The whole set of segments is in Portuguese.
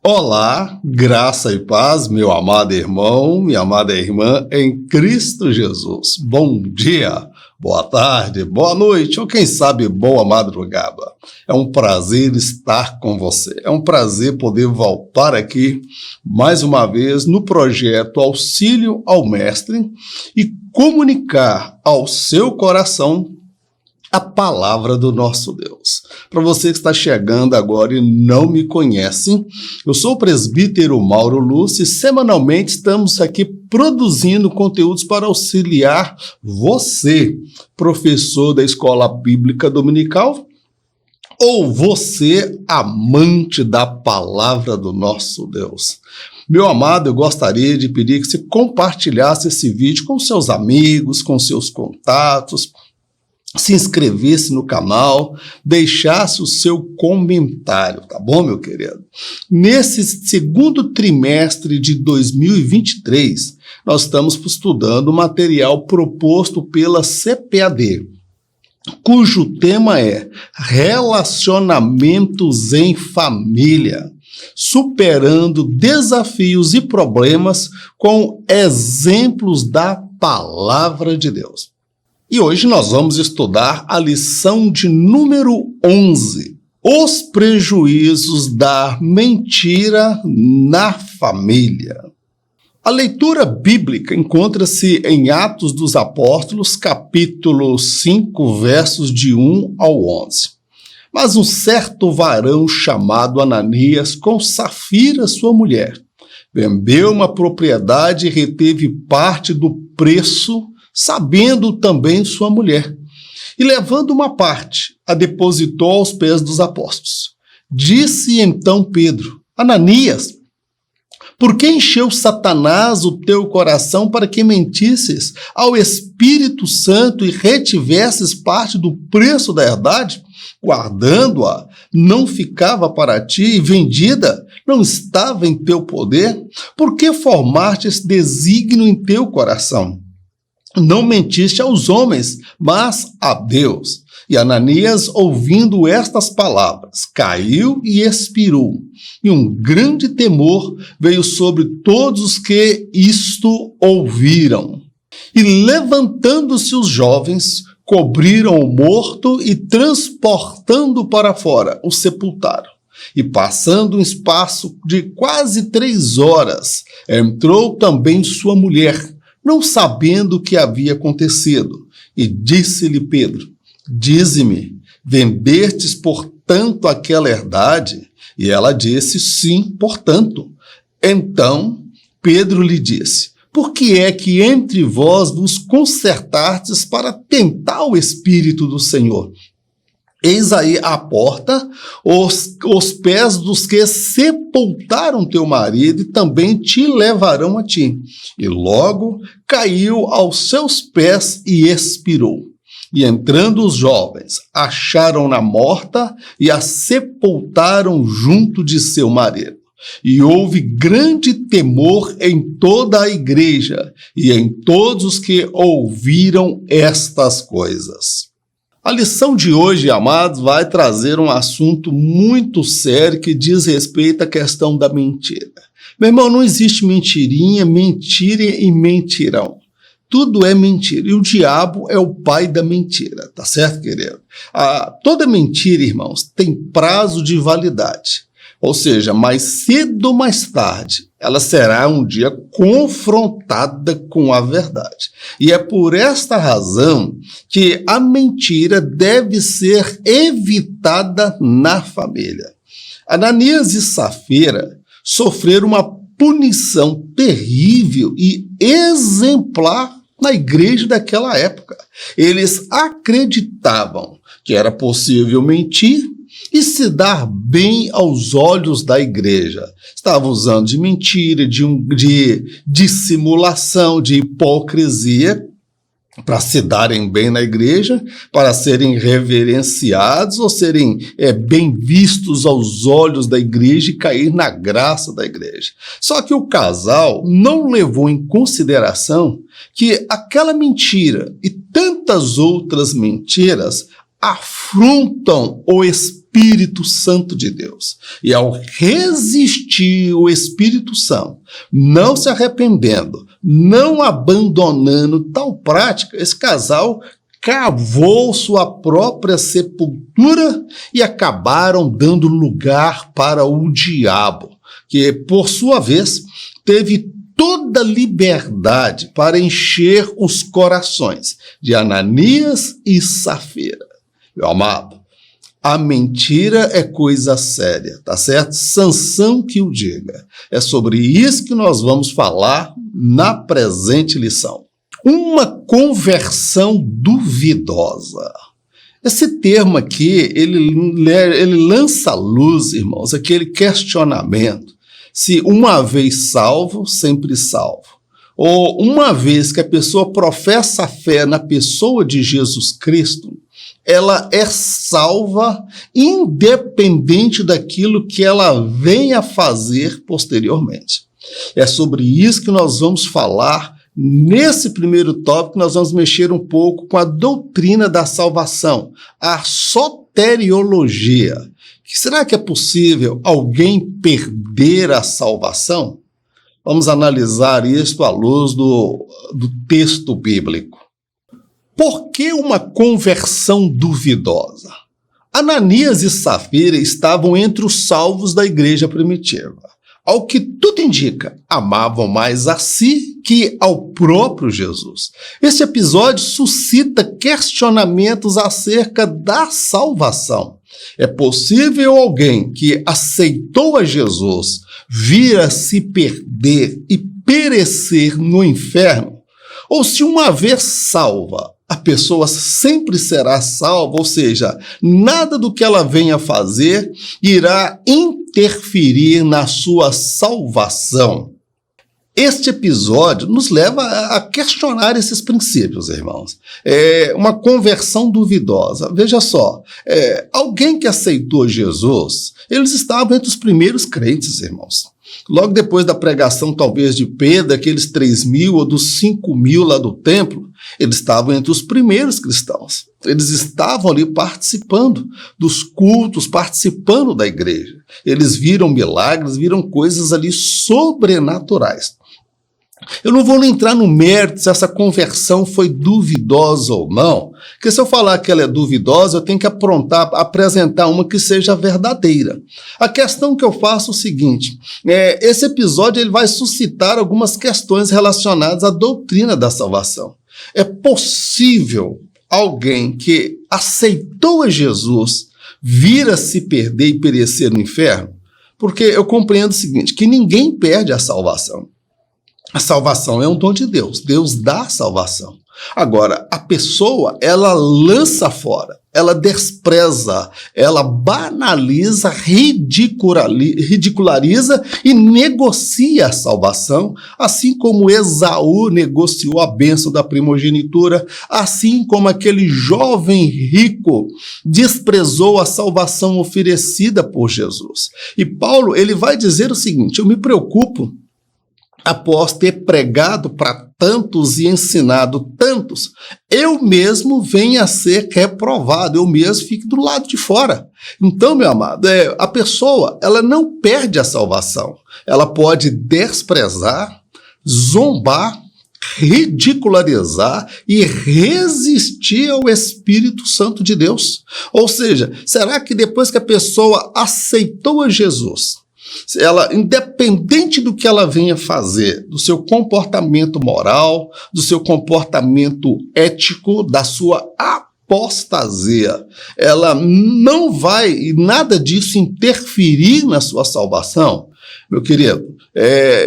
Olá, graça e paz, meu amado irmão, minha amada irmã em Cristo Jesus. Bom dia, boa tarde, boa noite ou quem sabe boa madrugada. É um prazer estar com você, é um prazer poder voltar aqui mais uma vez no projeto Auxílio ao Mestre e comunicar ao seu coração a palavra do nosso Deus. Para você que está chegando agora e não me conhece, eu sou o presbítero Mauro Lúcio e semanalmente estamos aqui produzindo conteúdos para auxiliar você, professor da Escola Bíblica Dominical, ou você, amante da palavra do nosso Deus. Meu amado, eu gostaria de pedir que você compartilhasse esse vídeo com seus amigos, com seus contatos, se inscrevesse no canal, deixasse o seu comentário, tá bom, meu querido? Nesse segundo trimestre de 2023, nós estamos estudando o material proposto pela CPAD, cujo tema é Relacionamentos em Família, superando desafios e problemas com exemplos da Palavra de Deus. E hoje nós vamos estudar a lição de número 11, os prejuízos da mentira na família. A leitura bíblica encontra-se em Atos dos Apóstolos, capítulo 5, versos de 1 ao 11. Mas um certo varão chamado Ananias, com Safira, sua mulher, vendeu uma propriedade e reteve parte do preço, sabendo também sua mulher, e levando uma parte, a depositou aos pés dos apóstolos. Disse então Pedro: Ananias, por que encheu Satanás o teu coração para que mentisses ao Espírito Santo e retivesses parte do preço da herdade? Guardando-a, não ficava para ti, e vendida, não estava em teu poder? Por que formaste esse desígnio em teu coração? Não mentiste aos homens, mas a Deus. E Ananias, ouvindo estas palavras, caiu e expirou. E um grande temor veio sobre todos os que isto ouviram. E levantando-se os jovens, cobriram o morto e, transportando para fora, o sepultaram. E passando um espaço de quase 3 horas, entrou também sua mulher, não sabendo o que havia acontecido, e disse-lhe Pedro: dize-me, vendestes portanto aquela herdade? E ela disse: sim, portanto. Então Pedro lhe disse: por que é que entre vós vos concertastes para tentar o Espírito do Senhor? Eis aí à porta os pés dos que sepultaram teu marido e também te levarão a ti. E logo caiu aos seus pés e expirou. E entrando os jovens, acharam-na morta e a sepultaram junto de seu marido. E houve grande temor em toda a igreja e em todos os que ouviram estas coisas. A lição de hoje, amados, vai trazer um assunto muito sério que diz respeito à questão da mentira. Meu irmão, não existe mentirinha, mentira e mentirão. Tudo é mentira. E o diabo é o pai da mentira, tá certo, querido? Toda mentira, irmãos, tem prazo de validade. Ou seja, mais cedo ou mais tarde, ela será um dia confrontada com a verdade. E é por esta razão que a mentira deve ser evitada na família. Ananias e Safira sofreram uma punição terrível e exemplar na igreja daquela época. Eles acreditavam que era possível mentir e se dar bem aos olhos da igreja. Estavam usando de mentira, de dissimulação, de hipocrisia, para se darem bem na igreja, para serem reverenciados ou serem bem vistos aos olhos da igreja e cair na graça da igreja. Só que o casal não levou em consideração que aquela mentira e tantas outras mentiras afrontam o espírito Espírito Santo de Deus. E ao resistir o Espírito Santo, não se arrependendo, não abandonando tal prática, esse casal cavou sua própria sepultura e acabaram dando lugar para o diabo, que, por sua vez, teve toda a liberdade para encher os corações de Ananias e Safira. Meu amado, a mentira é coisa séria, tá certo? Sansão que o diga. É sobre isso que nós vamos falar na presente lição. Uma conversão duvidosa. Esse termo aqui, ele lança à luz, irmãos, aquele questionamento. Se uma vez salvo, sempre salvo. Ou uma vez que a pessoa professa a fé na pessoa de Jesus Cristo, ela é salva independente daquilo que ela venha a fazer posteriormente. É sobre isso que nós vamos falar. Nesse primeiro tópico, nós vamos mexer um pouco com a doutrina da salvação, a soteriologia. Será que é possível alguém perder a salvação? Vamos analisar isso à luz do texto bíblico. Por que uma conversão duvidosa? Ananias e Safira estavam entre os salvos da igreja primitiva. Ao que tudo indica, amavam mais a si que ao próprio Jesus. Esse episódio suscita questionamentos acerca da salvação. É possível alguém que aceitou a Jesus vir a se perder e perecer no inferno? Ou se uma vez salva, a pessoa sempre será salva, ou seja, nada do que ela venha fazer irá interferir na sua salvação. Este episódio nos leva a questionar esses princípios, irmãos. Uma conversão duvidosa. Veja só, alguém que aceitou Jesus, eles estavam entre os primeiros crentes, irmãos. Logo depois da pregação, talvez, de Pedro, aqueles 3.000 ou dos 5.000 lá do templo, eles estavam entre os primeiros cristãos. Eles estavam ali participando dos cultos, participando da igreja. Eles viram milagres, viram coisas ali sobrenaturais. Eu não vou nem entrar no mérito se essa conversão foi duvidosa ou não, porque se eu falar que ela é duvidosa, eu tenho que apresentar uma que seja verdadeira. A questão que eu faço é o seguinte, esse episódio ele vai suscitar algumas questões relacionadas à doutrina da salvação. É possível alguém que aceitou a Jesus vir a se perder e perecer no inferno? Porque eu compreendo o seguinte, que ninguém perde a salvação. A salvação é um dom de Deus. Deus dá a salvação. Agora, a pessoa, ela lança fora, ela despreza, ela banaliza, ridiculariza e negocia a salvação, assim como Esaú negociou a bênção da primogenitura, assim como aquele jovem rico desprezou a salvação oferecida por Jesus. E Paulo, ele vai dizer o seguinte, eu me preocupo após ter pregado para tantos e ensinado tantos, eu mesmo venha a ser reprovado, eu mesmo fico do lado de fora. Então, meu amado, a pessoa, ela não perde a salvação. Ela pode desprezar, zombar, ridicularizar e resistir ao Espírito Santo de Deus. Ou seja, será que depois que a pessoa aceitou a Jesus, ela, independente do que ela venha fazer, do seu comportamento moral, do seu comportamento ético, da sua apostasia, ela não vai, nada disso interferir na sua salvação? Meu querido,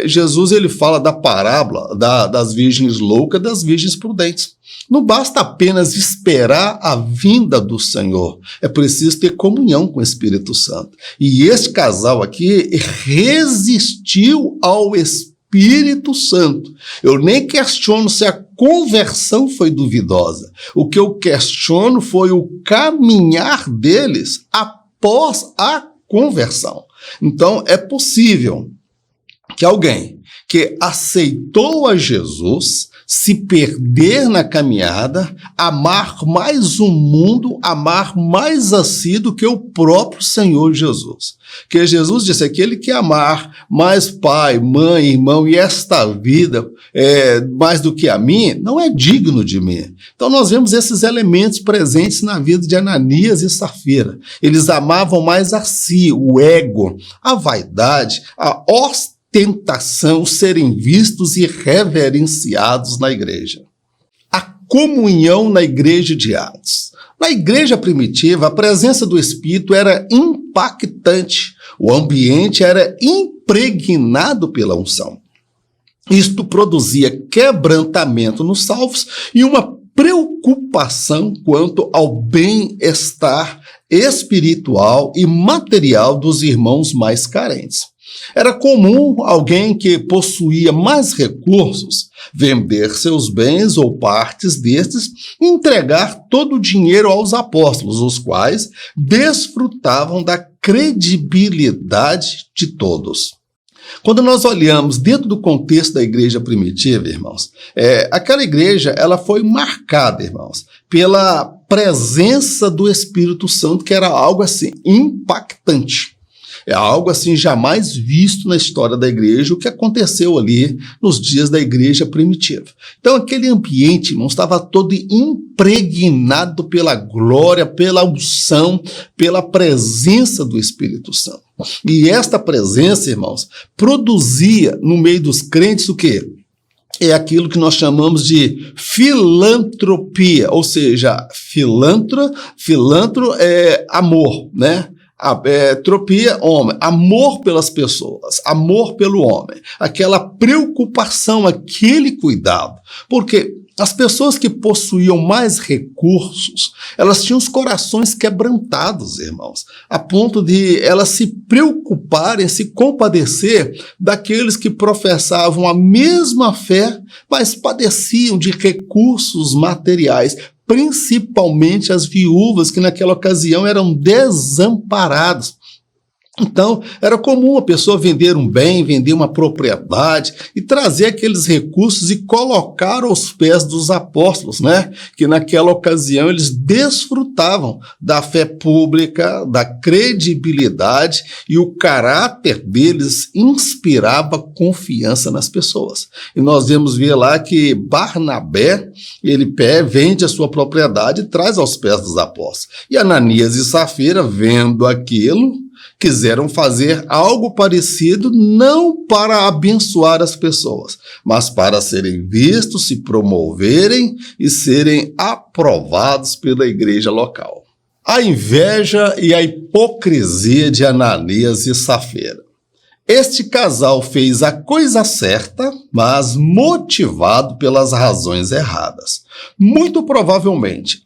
Jesus ele fala da parábola das virgens loucas e das virgens prudentes. Não basta apenas esperar a vinda do Senhor, é preciso ter comunhão com o Espírito Santo. E esse casal aqui resistiu ao Espírito Santo. Eu nem questiono se a conversão foi duvidosa. O que eu questiono foi o caminhar deles após a conversão. Então, é possível que alguém que aceitou a Jesus se perder na caminhada, amar mais o mundo, amar mais a si do que o próprio Senhor Jesus. Que Jesus disse, aquele que amar mais pai, mãe, irmão e esta vida mais do que a mim, não é digno de mim. Então nós vemos esses elementos presentes na vida de Ananias e Safira. Eles amavam mais a si, o ego, a vaidade, a ostentação, serem vistos e reverenciados na igreja. A comunhão na igreja de Atos. Na igreja primitiva, a presença do Espírito era impactante. O ambiente era impregnado pela unção. Isto produzia quebrantamento nos salvos e uma preocupação quanto ao bem-estar espiritual e material dos irmãos mais carentes. Era comum alguém que possuía mais recursos vender seus bens ou partes destes e entregar todo o dinheiro aos apóstolos, os quais desfrutavam da credibilidade de todos. Quando nós olhamos dentro do contexto da igreja primitiva, irmãos, aquela igreja ela foi marcada, irmãos, pela presença do Espírito Santo, que era algo assim impactante. É algo assim jamais visto na história da igreja, o que aconteceu ali nos dias da igreja primitiva. Então aquele ambiente, irmãos, estava todo impregnado pela glória, pela unção, pela presença do Espírito Santo. E esta presença, irmãos, produzia no meio dos crentes o quê? É aquilo que nós chamamos de filantropia, ou seja, filantro é amor, né? Tropia, homem, amor pelas pessoas, amor pelo homem, aquela preocupação, aquele cuidado, porque as pessoas que possuíam mais recursos, elas tinham os corações quebrantados, irmãos, a ponto de elas se preocuparem, se compadecer daqueles que professavam a mesma fé, mas padeciam de recursos materiais, principalmente as viúvas que naquela ocasião eram desamparadas. Então, era comum a pessoa vender um bem, vender uma propriedade e trazer aqueles recursos e colocar aos pés dos apóstolos, né? Que naquela ocasião eles desfrutavam da fé pública, da credibilidade e o caráter deles inspirava confiança nas pessoas. E nós vemos ver lá que Barnabé, ele vende a sua propriedade e traz aos pés dos apóstolos. E Ananias e Safira, vendo aquilo, quiseram fazer algo parecido, não para abençoar as pessoas, mas para serem vistos, se promoverem e serem aprovados pela igreja local. A inveja e a hipocrisia de Ananias e Safira. Este casal fez a coisa certa, mas motivado pelas razões erradas. Muito provavelmente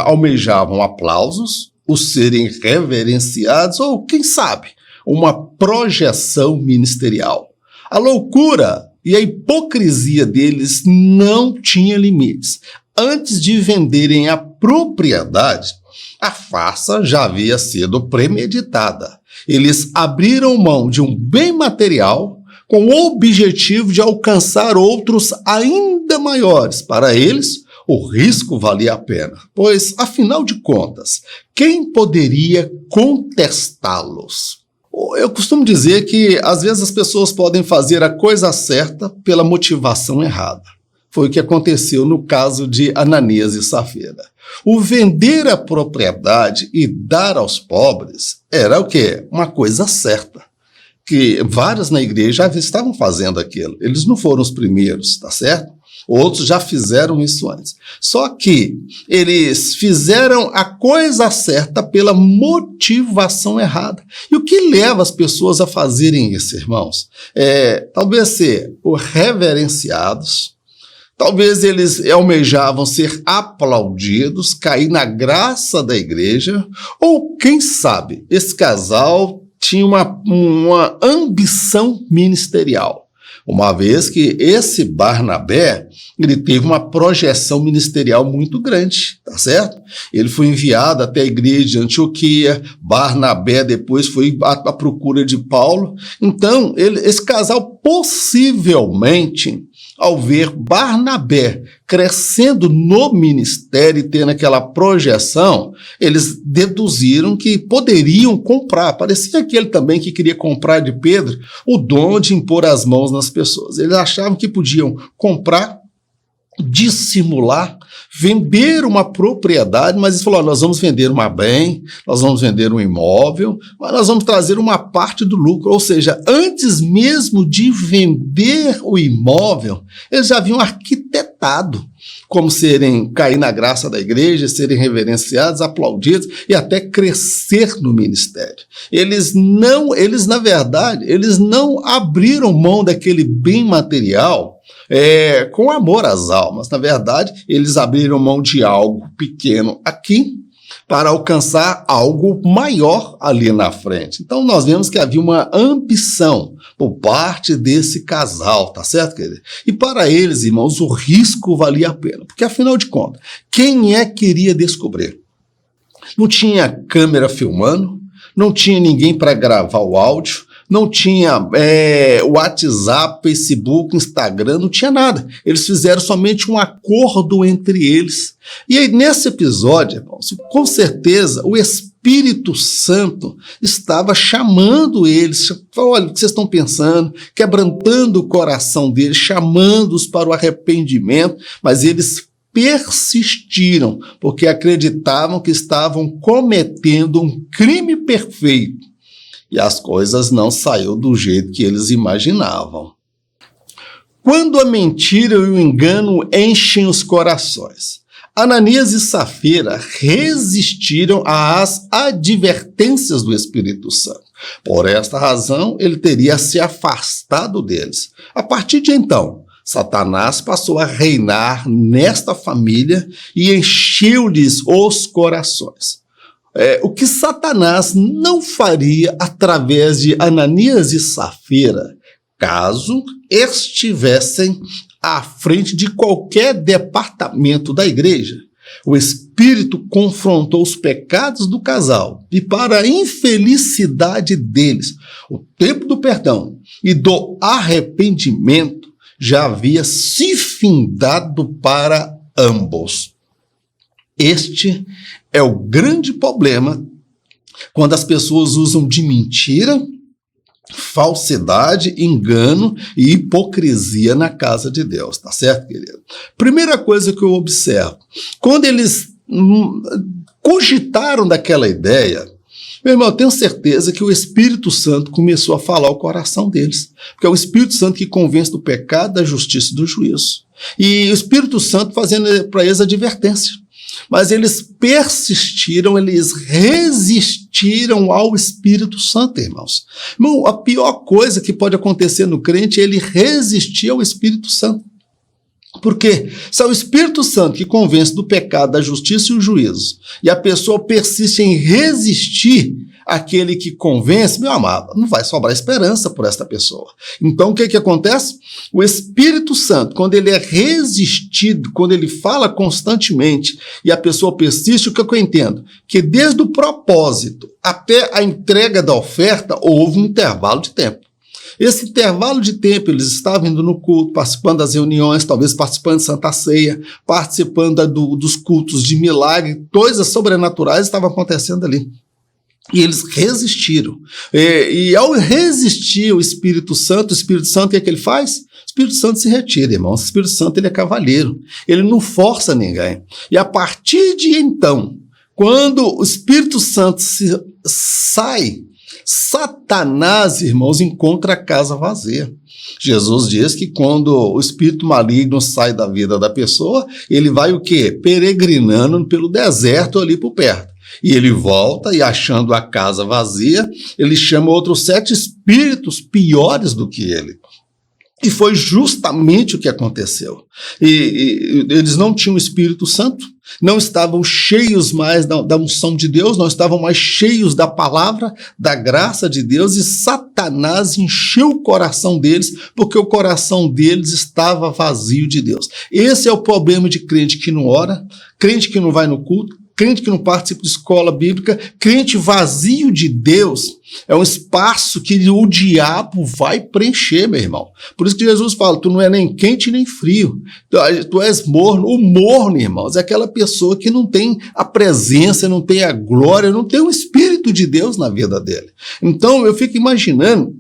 almejavam aplausos, os serem reverenciados ou, quem sabe, uma projeção ministerial. A loucura e a hipocrisia deles não tinha limites. Antes de venderem a propriedade, a farsa já havia sido premeditada. Eles abriram mão de um bem material com o objetivo de alcançar outros ainda maiores. Para eles, o risco valia a pena, pois, afinal de contas, quem poderia contestá-los? Eu costumo dizer que, às vezes, as pessoas podem fazer a coisa certa pela motivação errada. Foi o que aconteceu no caso de Ananias e Safira. O vender a propriedade e dar aos pobres era o quê? Uma coisa certa. Que vários na igreja já estavam fazendo aquilo. Eles não foram os primeiros, tá certo? Outros já fizeram isso antes. Só que eles fizeram a coisa certa pela motivação errada. E o que leva as pessoas a fazerem isso, irmãos? Talvez ser reverenciados, talvez eles almejavam ser aplaudidos, cair na graça da igreja, ou quem sabe, esse casal tinha uma ambição ministerial. Uma vez que esse Barnabé, ele teve uma projeção ministerial muito grande, tá certo? Ele foi enviado até a igreja de Antioquia, Barnabé depois foi à procura de Paulo. Então, esse casal possivelmente ao ver Barnabé crescendo no ministério e tendo aquela projeção, eles deduziram que poderiam comprar. Parecia aquele também que queria comprar de Pedro o dom de impor as mãos nas pessoas. Eles achavam que podiam comprar, dissimular, vender uma propriedade, mas eles falaram, nós vamos vender um bem, nós vamos vender um imóvel, mas nós vamos trazer uma parte do lucro, ou seja, antes mesmo de vender o imóvel, eles já haviam arquitetado como cair na graça da igreja, serem reverenciados, aplaudidos e até crescer no ministério. Eles na verdade, eles não abriram mão daquele bem material com amor às almas. Na verdade, eles abriram mão de algo pequeno aqui para alcançar algo maior ali na frente. Então, nós vemos que havia uma ambição por parte desse casal, tá certo, querido? E para eles, irmãos, o risco valia a pena, porque afinal de contas, quem queria descobrir? Não tinha câmera filmando, não tinha ninguém para gravar o áudio, não tinha WhatsApp, Facebook, Instagram, não tinha nada. Eles fizeram somente um acordo entre eles. E aí, nesse episódio, irmãos, com certeza, o Espírito Santo estava chamando eles. Olha, o que vocês estão pensando? Quebrantando o coração deles, chamando-os para o arrependimento, mas eles persistiram, porque acreditavam que estavam cometendo um crime perfeito. E as coisas não saíram do jeito que eles imaginavam. Quando a mentira e o engano enchem os corações, Ananias e Safira resistiram às advertências do Espírito Santo. Por esta razão, ele teria se afastado deles. A partir de então, Satanás passou a reinar nesta família e encheu-lhes os corações. O que Satanás não faria através de Ananias e Safira, caso estivessem à frente de qualquer departamento da igreja. O Espírito confrontou os pecados do casal e, para a infelicidade deles, o tempo do perdão e do arrependimento já havia se findado para ambos. Este é o grande problema quando as pessoas usam de mentira, falsidade, engano e hipocrisia na casa de Deus, tá certo, querido? Primeira coisa que eu observo, quando eles cogitaram daquela ideia, meu irmão, eu tenho certeza que o Espírito Santo começou a falar ao coração deles, porque é o Espírito Santo que convence do pecado, da justiça e do juízo. E o Espírito Santo fazendo para eles advertência. Mas eles persistiram, eles resistiram ao Espírito Santo, irmãos. Irmão, a pior coisa que pode acontecer no crente é ele resistir ao Espírito Santo. Por quê? Se é o Espírito Santo que convence do pecado, da justiça e o juízo, e a pessoa persiste em resistir àquele que convence, meu amado, não vai sobrar esperança por esta pessoa. Então, o que acontece? O Espírito Santo, quando ele é resistido, quando ele fala constantemente e a pessoa persiste, o que eu entendo? Que desde o propósito até a entrega da oferta, houve um intervalo de tempo. Esse intervalo de tempo, eles estavam indo no culto, participando das reuniões, talvez participando de Santa Ceia, participando dos cultos de milagre, coisas sobrenaturais estavam acontecendo ali. E eles resistiram. E ao resistir o Espírito Santo, o que é que ele faz? O Espírito Santo se retira, irmão. O Espírito Santo ele é cavalheiro, ele não força ninguém. E a partir de então, quando o Espírito Santo sai, Satanás, irmãos, encontra a casa vazia. Jesus diz que quando o espírito maligno sai da vida da pessoa, ele vai o quê? Peregrinando pelo deserto ali por perto. E ele volta e, achando a casa vazia, ele chama outros 7 espíritos piores do que ele. E foi justamente o que aconteceu. E eles não tinham o Espírito Santo, não estavam cheios mais da unção de Deus, não estavam mais cheios da palavra, da graça de Deus, e Satanás encheu o coração deles, porque o coração deles estava vazio de Deus. Esse é o problema de crente que não ora, crente que não vai no culto, crente que não participa de escola bíblica, crente vazio de Deus, é um espaço que o diabo vai preencher, meu irmão. Por isso que Jesus fala, tu não é nem quente nem frio, tu és morno. O morno, irmãos, é aquela pessoa que não tem a presença, não tem a glória, não tem o Espírito de Deus na vida dele. Então eu fico imaginando,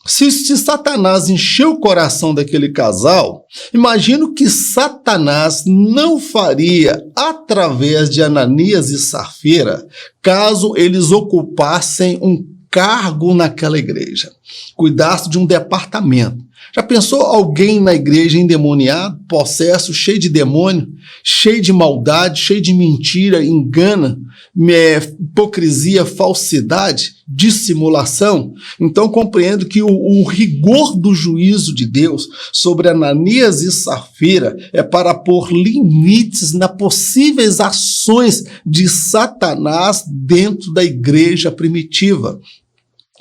se Satanás encheu o coração daquele casal, imagino que Satanás não faria através de Ananias e Safira, caso eles ocupassem um cargo naquela igreja, cuidasse de um departamento. Já pensou alguém na igreja endemoniado, possesso, cheio de demônio, cheio de maldade, cheio de mentira, engana, hipocrisia, falsidade, dissimulação? Então compreendo que o rigor do juízo de Deus sobre Ananias e Safira é para pôr limites nas possíveis ações de Satanás dentro da igreja primitiva.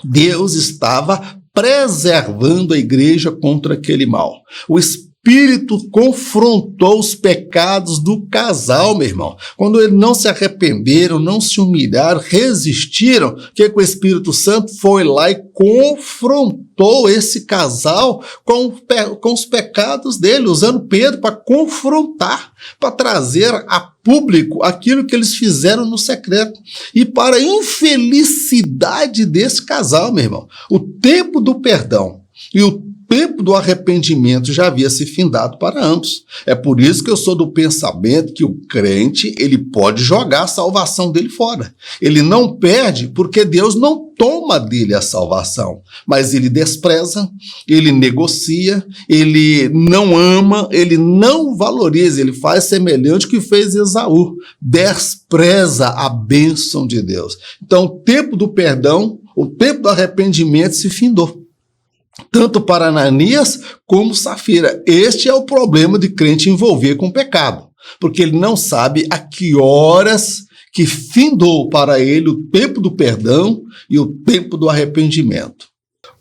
Deus estava preservando a igreja contra aquele mal. O Espírito confrontou os pecados do casal, meu irmão. Quando eles não se arrependeram, não se humilharam, resistiram, o que o Espírito Santo foi lá e confrontou esse casal com os pecados dele, usando Pedro para confrontar, para trazer a público aquilo que eles fizeram no secreto. E para a infelicidade desse casal, meu irmão, o tempo do perdão e o tempo do arrependimento já havia se findado para ambos. É por isso que eu sou do pensamento que o crente, ele pode jogar a salvação dele fora. Ele não perde porque Deus não toma dele a salvação, mas ele despreza, ele negocia, ele não ama, ele não valoriza, ele faz semelhante ao que fez Esaú, despreza a bênção de Deus. Então o tempo do perdão, o tempo do arrependimento se findou, tanto para Ananias como Safira. Este é o problema de crente envolver com pecado, porque ele não sabe a que horas que findou para ele o tempo do perdão e o tempo do arrependimento.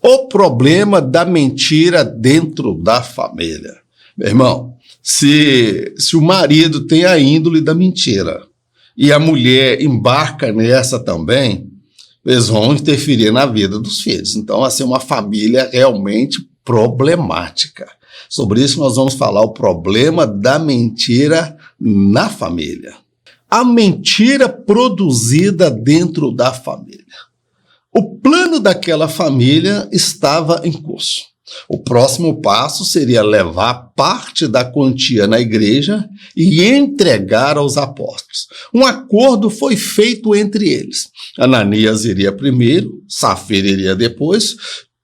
O problema da mentira dentro da família. Meu irmão, se o marido tem a índole da mentira e a mulher embarca nessa também, eles vão interferir na vida dos filhos. Então, assim, uma família realmente problemática. Sobre isso nós vamos falar, o problema da mentira na família. A mentira produzida dentro da família. O plano daquela família estava em curso. O próximo passo seria levar parte da quantia na igreja e entregar aos apóstolos. Um acordo foi feito entre eles. Ananias iria primeiro, Safira iria depois.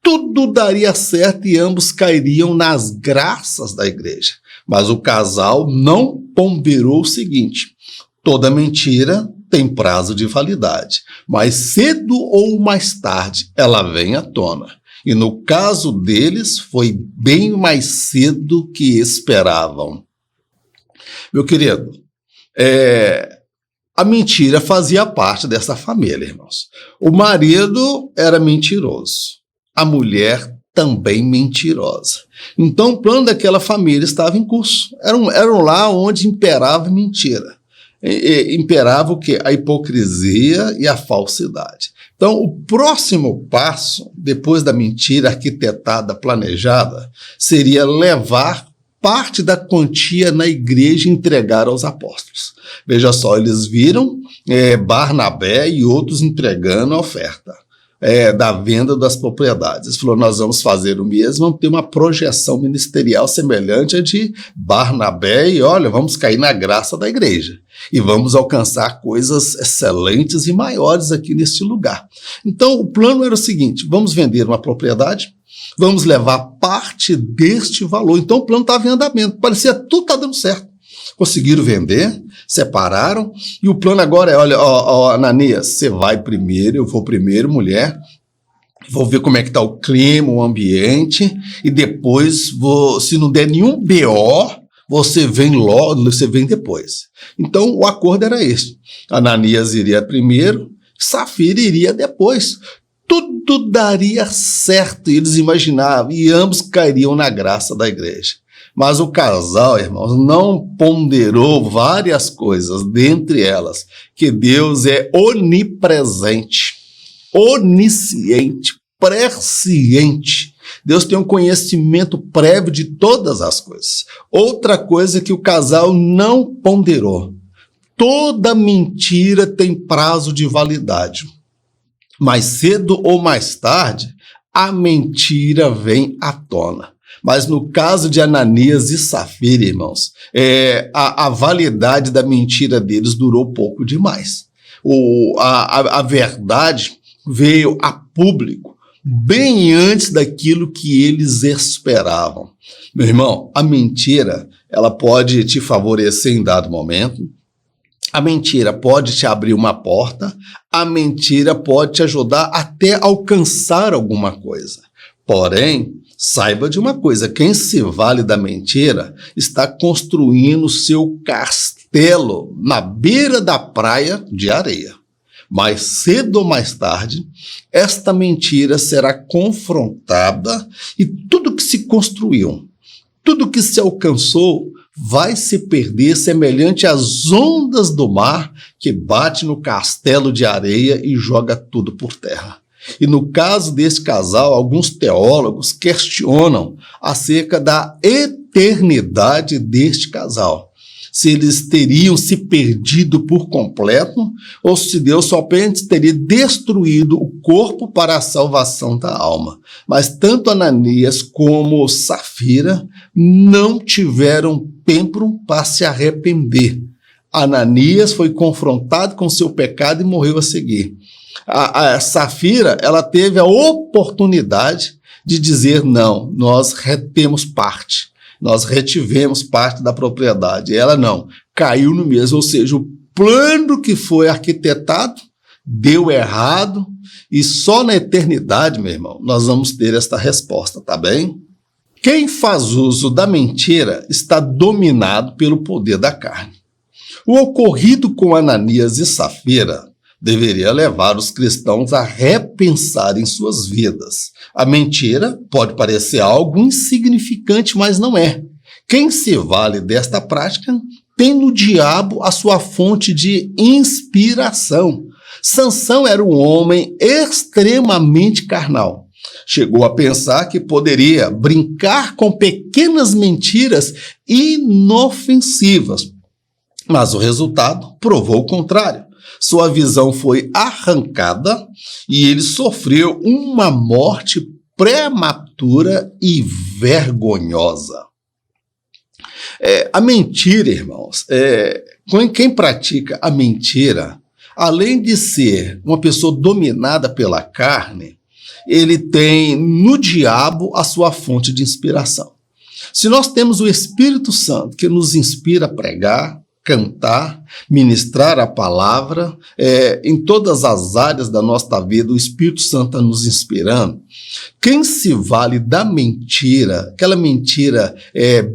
Tudo daria certo e ambos cairiam nas graças da igreja. Mas o casal não ponderou o seguinte: toda mentira tem prazo de validade, mas cedo ou mais tarde ela vem à tona. E no caso deles, foi bem mais cedo que esperavam. Meu querido, a mentira fazia parte dessa família, irmãos. O marido era mentiroso, a mulher também mentirosa. Então o plano daquela família estava em curso. Eram lá onde imperava a mentira. Imperava o quê? A hipocrisia e a falsidade. Então, o próximo passo, depois da mentira arquitetada, planejada, seria levar parte da quantia na igreja e entregar aos apóstolos. Veja só, eles viram Barnabé e outros entregando a oferta da venda das propriedades. Eles falaram, nós vamos fazer o mesmo, vamos ter uma projeção ministerial semelhante a de Barnabé e, olha, vamos cair na graça da igreja. E vamos alcançar coisas excelentes e maiores aqui neste lugar. Então, o plano era o seguinte: vamos vender uma propriedade, vamos levar parte deste valor. Então, o plano estava em andamento, parecia tudo está dando certo. Conseguiram vender, separaram, e o plano agora é, olha, Ananias, você vai primeiro, eu vou primeiro, mulher, vou ver como é que está o clima, o ambiente, e depois, se não der nenhum BO, você vem logo, você vem depois. Então, o acordo era esse. Ananias iria primeiro, Safira iria depois. Tudo daria certo, eles imaginavam, e ambos cairiam na graça da igreja. Mas o casal, irmãos, não ponderou várias coisas, dentre elas, que Deus é onipresente, onisciente, presciente. Deus tem um conhecimento prévio de todas as coisas. Outra coisa que o casal não ponderou: toda mentira tem prazo de validade. Mais cedo ou mais tarde, a mentira vem à tona. Mas no caso de Ananias e Safira, irmãos, a validade da mentira deles durou pouco demais. A verdade veio a público bem antes daquilo que eles esperavam. Meu irmão, a mentira, ela pode te favorecer em dado momento, a mentira pode te abrir uma porta, a mentira pode te ajudar até alcançar alguma coisa. Porém, saiba de uma coisa: quem se vale da mentira está construindo seu castelo na beira da praia de areia. Mais cedo ou mais tarde, esta mentira será confrontada e tudo que se construiu, tudo que se alcançou, vai se perder semelhante às ondas do mar que bate no castelo de areia e joga tudo por terra. E no caso desse casal, alguns teólogos questionam acerca da eternidade deste casal. Se eles teriam se perdido por completo ou se Deus somente teria destruído o corpo para a salvação da alma. Mas tanto Ananias como Safira não tiveram tempo para se arrepender. Ananias foi confrontado com seu pecado e morreu a seguir. A Safira, ela teve a oportunidade de dizer: não, nós retemos parte. Nós retivemos parte da propriedade. Ela não, caiu no mesmo, ou seja, o plano que foi arquitetado deu errado e só na eternidade, meu irmão, nós vamos ter esta resposta, tá bem? Quem faz uso da mentira está dominado pelo poder da carne. O ocorrido com Ananias e Safira deveria levar os cristãos a repensarem suas vidas. A mentira pode parecer algo insignificante, mas não é. Quem se vale desta prática tem no diabo a sua fonte de inspiração. Sansão era um homem extremamente carnal. Chegou a pensar que poderia brincar com pequenas mentiras inofensivas, mas o resultado provou o contrário. Sua visão foi arrancada e ele sofreu uma morte prematura e vergonhosa. A mentira, irmãos, quem pratica a mentira, além de ser uma pessoa dominada pela carne, ele tem no diabo a sua fonte de inspiração. Se nós temos o Espírito Santo que nos inspira a pregar, cantar, ministrar a palavra, em todas as áreas da nossa vida, o Espírito Santo está nos inspirando. Quem se vale da mentira, aquela mentira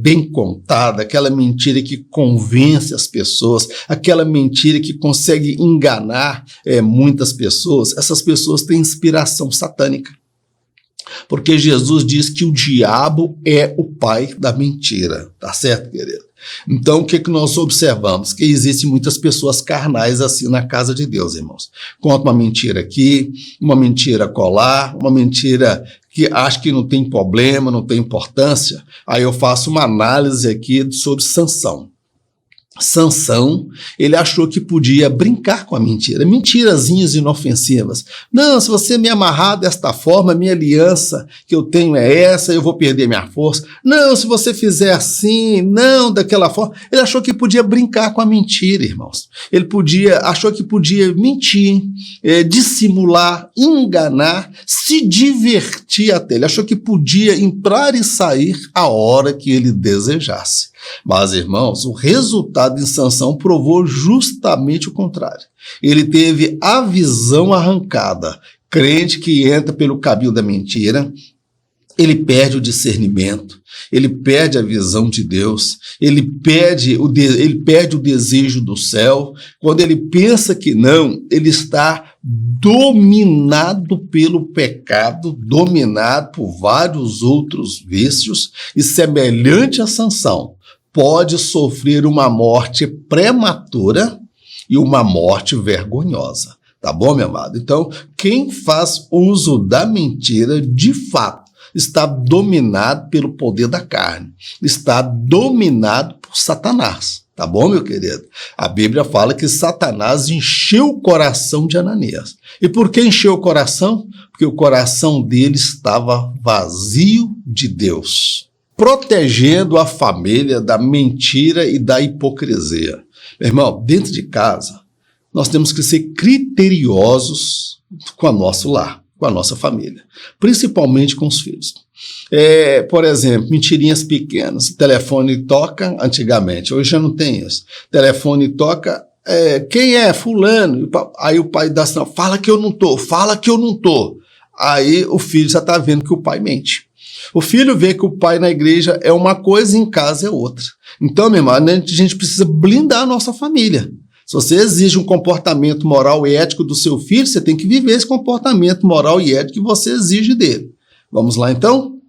bem contada, aquela mentira que convence as pessoas, aquela mentira que consegue enganar muitas pessoas, essas pessoas têm inspiração satânica. Porque Jesus diz que o diabo é o pai da mentira, tá certo, querido? Então, o que nós observamos? Que existem muitas pessoas carnais assim na casa de Deus, irmãos. Conta uma mentira aqui, uma mentira colar, uma mentira que acha que não tem problema, não tem importância. Aí eu faço uma análise aqui sobre Sansão. Sansão, ele achou que podia brincar com a mentira, mentirazinhas inofensivas. Não, se você me amarrar desta forma, minha aliança que eu tenho é essa, eu vou perder minha força. Não, se você fizer assim, não, daquela forma. Ele achou que podia brincar com a mentira, irmãos. Ele achou que podia mentir, dissimular, enganar, se divertir até. Ele achou que podia entrar e sair a hora que ele desejasse. Mas, irmãos, o resultado de Sansão provou justamente o contrário. Ele teve a visão arrancada. Crente que entra pelo caminho da mentira, ele perde o discernimento, ele perde a visão de Deus, ele perde o desejo do céu. Quando ele pensa que não, ele está dominado pelo pecado, dominado por vários outros vícios, e semelhante a Sansão, pode sofrer uma morte prematura e uma morte vergonhosa. Tá bom, meu amado? Então, quem faz uso da mentira, de fato, está dominado pelo poder da carne, está dominado por Satanás. Tá bom, meu querido? A Bíblia fala que Satanás encheu o coração de Ananias. E por que encheu o coração? Porque o coração dele estava vazio de Deus, protegendo a família da mentira e da hipocrisia. Meu irmão, dentro de casa, nós temos que ser criteriosos com o nosso lar, com a nossa família, principalmente com os filhos. Por exemplo, mentirinhas pequenas. Telefone toca antigamente, hoje já não tem isso. Telefone toca, quem é? Fulano. Aí o pai dá sinal, fala que eu não tô, fala que eu não tô. Aí o filho já está vendo que o pai mente. O filho vê que o pai na igreja é uma coisa e em casa é outra. Então, meu irmão, a gente precisa blindar a nossa família. Se você exige um comportamento moral e ético do seu filho, você tem que viver esse comportamento moral e ético que você exige dele. Vamos lá, então?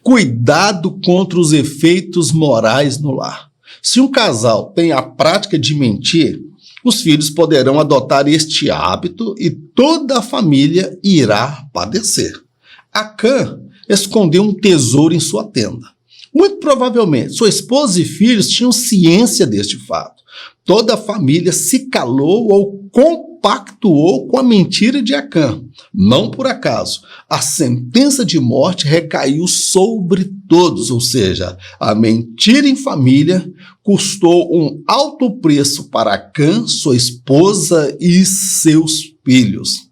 Cuidado contra os efeitos morais no lar. Se um casal tem a prática de mentir, os filhos poderão adotar este hábito e toda a família irá padecer. Acã escondeu um tesouro em sua tenda. Muito provavelmente, sua esposa e filhos tinham ciência deste fato. Toda a família se calou ou compactuou com a mentira de Acã. Não por acaso, a sentença de morte recaiu sobre todos, ou seja, a mentira em família custou um alto preço para Acã, sua esposa e seus filhos.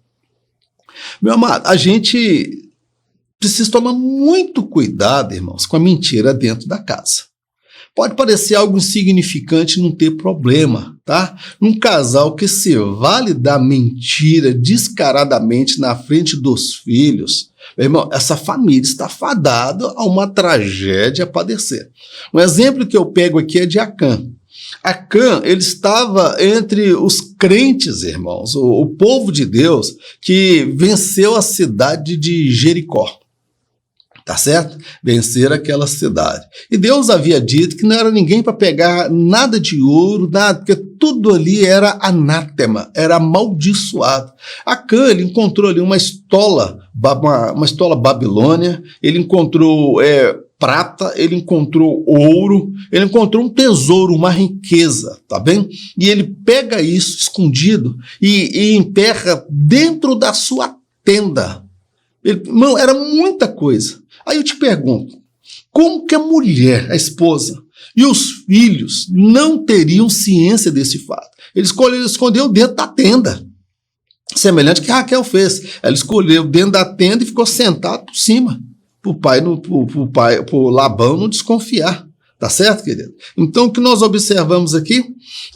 Meu amado, a gente precisa tomar muito cuidado, irmãos, com a mentira dentro da casa. Pode parecer algo insignificante, não ter problema, tá? Um casal que se vale da mentira descaradamente na frente dos filhos, meu irmão, essa família está fadada a uma tragédia a padecer. Um exemplo que eu pego aqui é de Acã. Acã, ele estava entre os crentes, irmãos, o povo de Deus que venceu a cidade de Jericó. Tá certo? Vencer aquela cidade. E Deus havia dito que não era ninguém para pegar nada de ouro, nada, porque tudo ali era anátema, era amaldiçoado. Acã, ele encontrou ali uma estola babilônia, ele encontrou prata, ele encontrou ouro, ele encontrou um tesouro, uma riqueza, tá bem? E ele pega isso escondido e enterra dentro da sua tenda. Irmão, era muita coisa. Aí eu te pergunto, como que a mulher, a esposa e os filhos não teriam ciência desse fato? Ele escondeu dentro da tenda, semelhante que Raquel fez. Ela escolheu dentro da tenda e ficou sentado por cima, pro Labão não desconfiar. Tá certo, querido? Então o que nós observamos aqui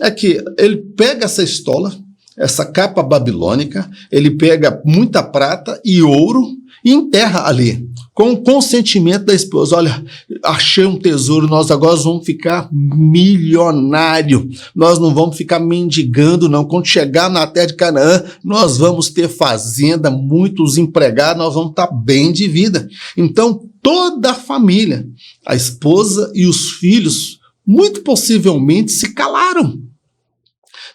é que ele pega essa estola, essa capa babilônica, ele pega muita prata e ouro e enterra ali, com o consentimento da esposa. Olha, achei um tesouro, nós agora vamos ficar milionário, nós não vamos ficar mendigando não, quando chegar na terra de Canaã, nós vamos ter fazenda, muitos empregados, nós vamos estar bem de vida. Então, toda a família, a esposa e os filhos, muito possivelmente se calaram.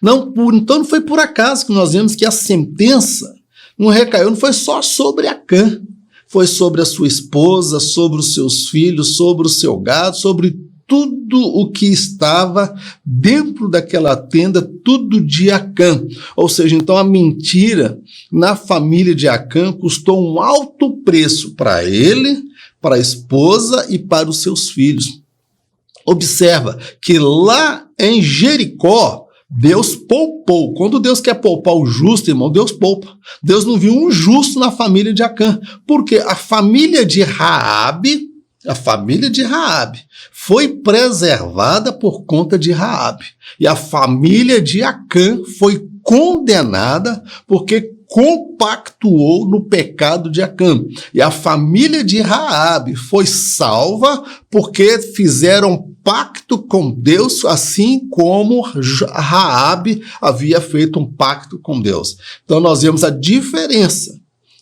Então não foi por acaso que nós vemos que a sentença não recaiu, não foi só sobre Acã, foi sobre a sua esposa, sobre os seus filhos, sobre o seu gado, sobre tudo o que estava dentro daquela tenda, tudo de Acã. Ou seja, então a mentira na família de Acã custou um alto preço para ele, para a esposa e para os seus filhos. Observa que lá em Jericó, Deus poupou. Quando Deus quer poupar o justo, irmão, Deus poupa. Deus não viu um justo na família de Acã, porque a família de Raabe foi preservada por conta de Raabe. E a família de Acã foi condenada porque compactuou no pecado de Acã. E a família de Raabe foi salva porque fizeram pacto com Deus, assim como Raabe havia feito um pacto com Deus. Então nós vemos a diferença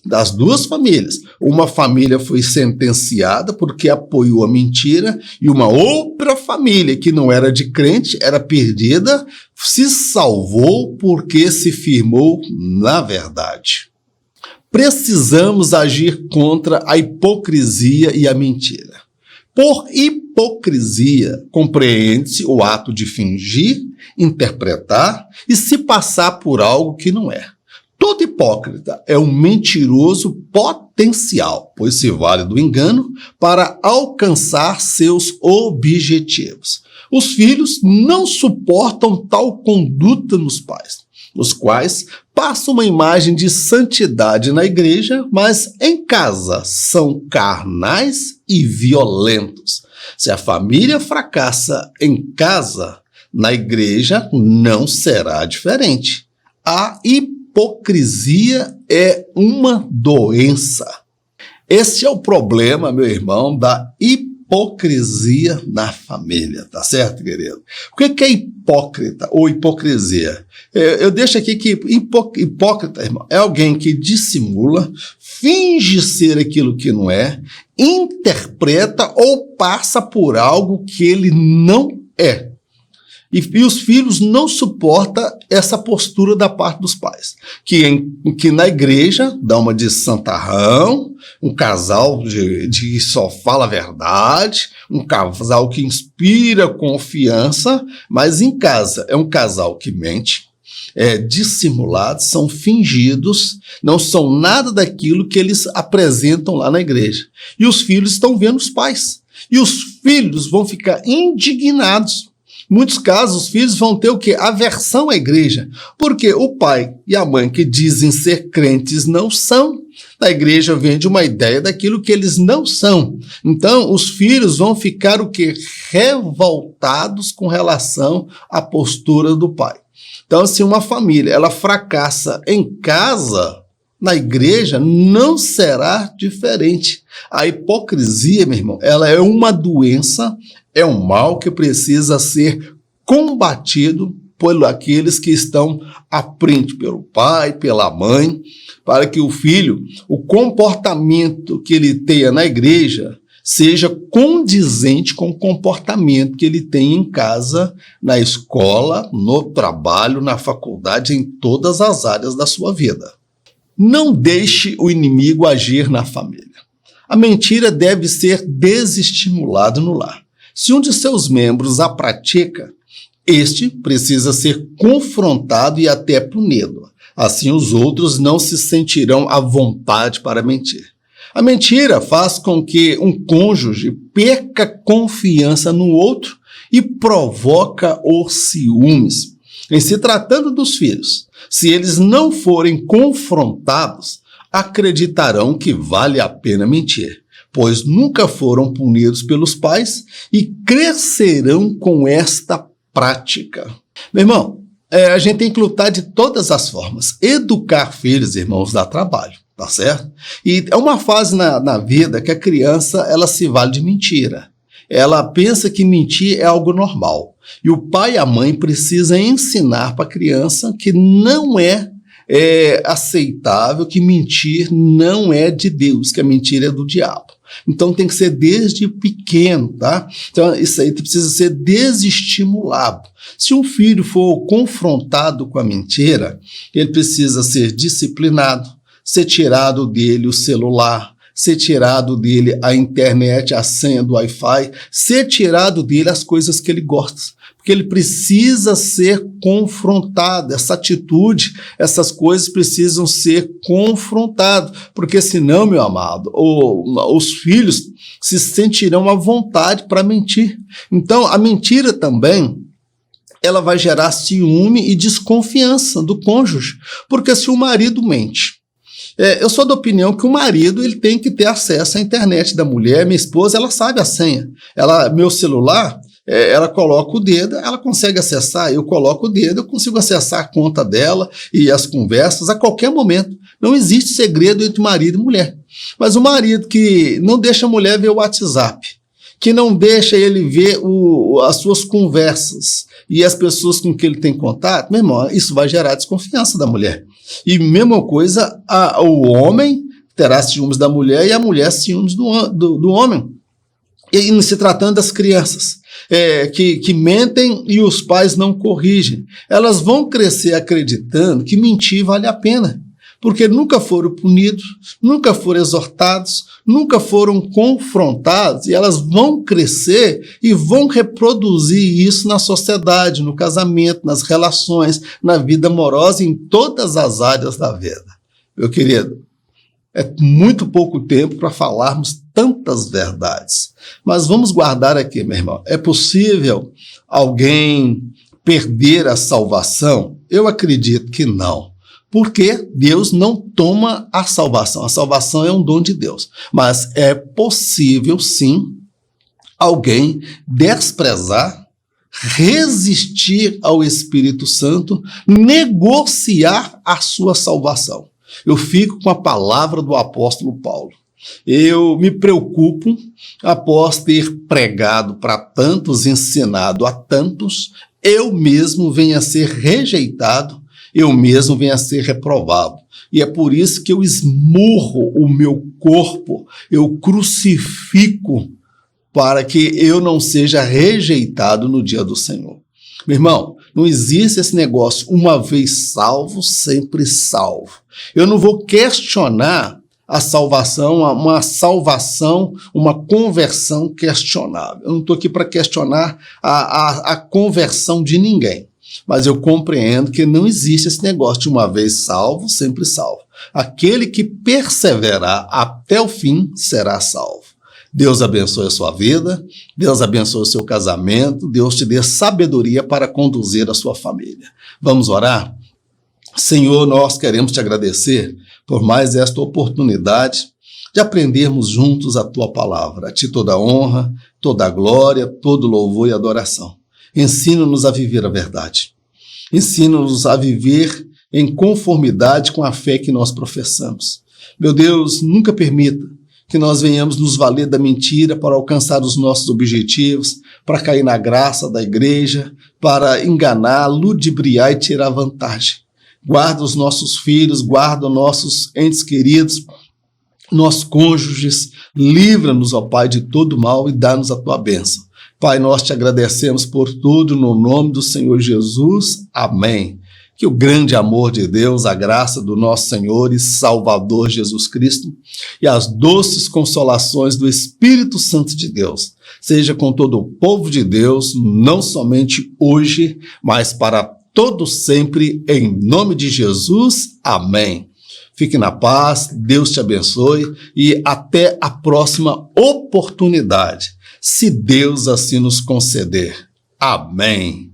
das duas famílias. Uma família foi sentenciada porque apoiou a mentira e uma outra família que não era de crente, era perdida, se salvou porque se firmou na verdade. Precisamos agir contra a hipocrisia e a mentira. Por hipocrisia, compreende-se o ato de fingir, interpretar e se passar por algo que não é. Todo hipócrita é um mentiroso potencial, pois se vale do engano para alcançar seus objetivos. Os filhos não suportam tal conduta nos pais, os quais passam uma imagem de santidade na igreja, mas em casa são carnais e violentos. Se a família fracassa em casa, na igreja não será diferente. A hipocrisia é uma doença. Esse é o problema, meu irmão, da hipocrisia na família, tá certo, querido? O que é hipócrita ou hipocrisia? Eu deixo aqui que hipócrita, irmão, é alguém que dissimula, finge ser aquilo que não é, interpreta ou passa por algo que ele não é. E os filhos não suportam essa postura da parte dos pais, que na igreja dá uma de santarrão, um casal de só fala a verdade, um casal que inspira confiança, mas em casa é um casal que mente, é dissimulado, são fingidos, não são nada daquilo que eles apresentam lá na igreja. E os filhos estão vendo os pais, e os filhos vão ficar indignados. Em muitos casos, os filhos vão ter o quê? Aversão à igreja. Porque o pai e a mãe que dizem ser crentes não são. A igreja vende uma ideia daquilo que eles não são. Então, os filhos vão ficar o quê? Revoltados com relação à postura do pai. Então, se uma família ela fracassa em casa, na igreja não será diferente. A hipocrisia, meu irmão, ela é uma doença, é um mal que precisa ser combatido por aqueles que estão à frente, pelo pai, pela mãe, para que o filho, o comportamento que ele tenha na igreja, seja condizente com o comportamento que ele tem em casa, na escola, no trabalho, na faculdade, em todas as áreas da sua vida. Não deixe o inimigo agir na família. A mentira deve ser desestimulada no lar. Se um de seus membros a pratica, este precisa ser confrontado e até punido. Assim os outros não se sentirão à vontade para mentir. A mentira faz com que um cônjuge perca confiança no outro e provoca os ciúmes. Em se tratando dos filhos, se eles não forem confrontados, acreditarão que vale a pena mentir, pois nunca foram punidos pelos pais e crescerão com esta prática. Meu irmão, a gente tem que lutar de todas as formas. Educar filhos, irmãos, dá trabalho, tá certo? E é uma fase na vida que a criança ela se vale de mentira. Ela pensa que mentir é algo normal. E o pai e a mãe precisam ensinar para a criança que não é aceitável, que mentir não é de Deus, que a mentira é do diabo. Então tem que ser desde pequeno, tá? Então isso aí precisa ser desestimulado. Se um filho for confrontado com a mentira, ele precisa ser disciplinado, ser tirado dele o celular, ser tirado dele a internet, a senha do Wi-Fi, ser tirado dele as coisas que ele gosta. Porque ele precisa ser confrontado, essa atitude, essas coisas precisam ser confrontadas, porque senão, meu amado, os filhos se sentirão à vontade para mentir. Então, a mentira também, ela vai gerar ciúme e desconfiança do cônjuge, porque se o marido mente, eu sou da opinião que o marido ele tem que ter acesso à internet da mulher. Minha esposa, ela sabe a senha. Meu celular, ela coloca o dedo, ela consegue acessar, eu coloco o dedo, eu consigo acessar a conta dela e as conversas a qualquer momento. Não existe segredo entre marido e mulher. Mas o marido que não deixa a mulher ver o WhatsApp, que não deixa ele ver as suas conversas e as pessoas com que ele tem contato, meu irmão, isso vai gerar desconfiança da mulher. E mesma coisa, o homem terá ciúmes da mulher e a mulher ciúmes do homem. E se tratando das crianças, que mentem e os pais não corrigem, elas vão crescer acreditando que mentir vale a pena, porque nunca foram punidos, nunca foram exortados, nunca foram confrontados, e elas vão crescer e vão reproduzir isso na sociedade, no casamento, nas relações, na vida amorosa, em todas as áreas da vida. Meu querido, é muito pouco tempo para falarmos tantas verdades. Mas vamos guardar aqui, meu irmão. É possível alguém perder a salvação? Eu acredito que não. Porque Deus não toma a salvação. A salvação é um dom de Deus. Mas é possível, sim, alguém desprezar, resistir ao Espírito Santo, negociar a sua salvação. Eu fico com a palavra do apóstolo Paulo. Eu me preocupo, após ter pregado para tantos, ensinado a tantos, eu mesmo venha a ser rejeitado, eu mesmo venha a ser reprovado. E é por isso que eu esmurro o meu corpo, eu crucifico para que eu não seja rejeitado no dia do Senhor. Meu irmão, não existe esse negócio, uma vez salvo, sempre salvo. Eu não vou questionar a salvação, uma conversão questionável. Eu não estou aqui para questionar a conversão de ninguém. Mas eu compreendo que não existe esse negócio de uma vez salvo, sempre salvo. Aquele que perseverar até o fim será salvo. Deus abençoe a sua vida, Deus abençoe o seu casamento, Deus te dê sabedoria para conduzir a sua família. Vamos orar? Senhor, nós queremos te agradecer por mais esta oportunidade de aprendermos juntos a tua palavra. A ti toda a honra, toda a glória, todo louvor e adoração. Ensina-nos a viver a verdade. Ensina-nos a viver em conformidade com a fé que nós professamos. Meu Deus, nunca permita que nós venhamos nos valer da mentira para alcançar os nossos objetivos, para cair na graça da igreja, para enganar, ludibriar e tirar vantagem. Guarda os nossos filhos, guarda nossos entes queridos, nossos cônjuges, livra-nos, ó Pai, de todo mal e dá-nos a tua bênção. Pai, nós te agradecemos por tudo, no nome do Senhor Jesus. Amém. Que o grande amor de Deus, a graça do nosso Senhor e Salvador Jesus Cristo e as doces consolações do Espírito Santo de Deus seja com todo o povo de Deus, não somente hoje, mas para todo sempre, em nome de Jesus. Amém. Fique na paz, Deus te abençoe e até a próxima oportunidade, se Deus assim nos conceder. Amém.